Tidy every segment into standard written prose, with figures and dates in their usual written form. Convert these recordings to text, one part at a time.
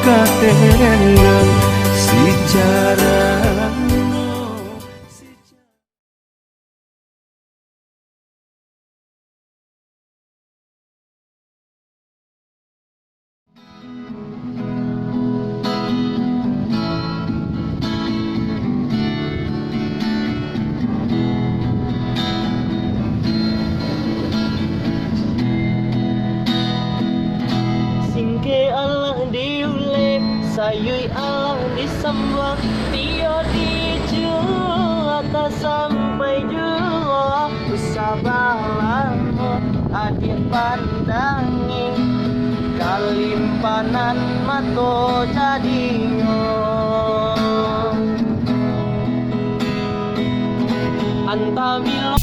katenggang si jarang. Sayui Allah disembah, Tio dijual tak sampai jua. Usabalah adik pandangi, kalimpanan mato jadinyo. Antamilo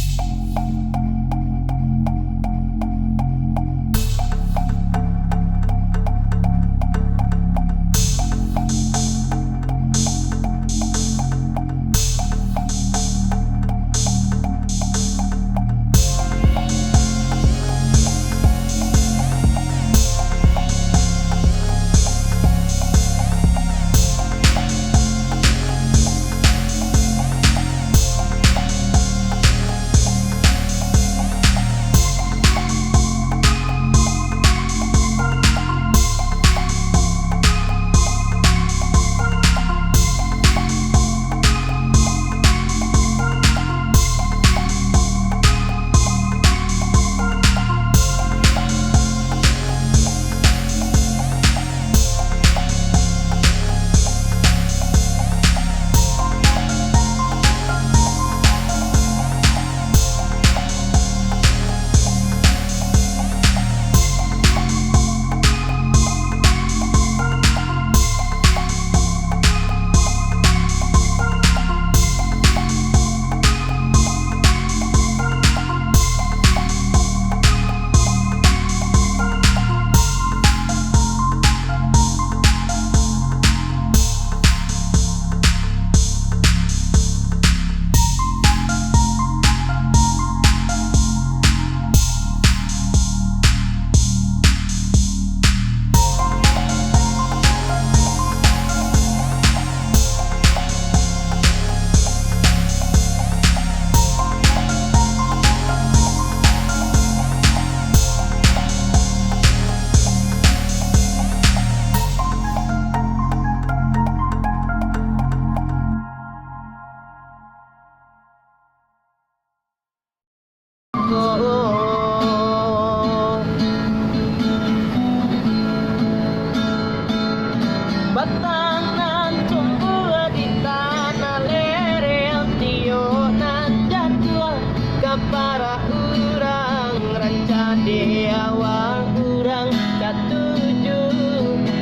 batangan tumbuh di tanah lereng, Tio nan jadwal kapara urang, ranca di awak urang katuju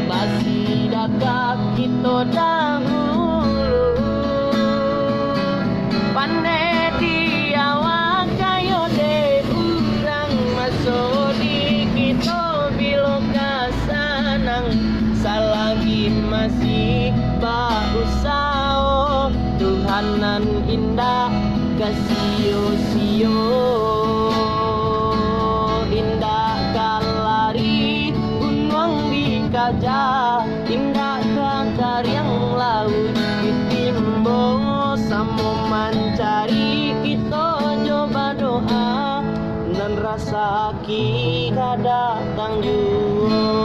masih dakak kita dahulu. Panek di awak kayo di urang, masuk di kita bilo kasanang, salagi masih bausao, Tuhanan indah kasio-sio, indah kalari unwang di kaja, indah kakar yang laut ditimbo, samo mancari kita coba doa, dan rasa ki kada tangguh.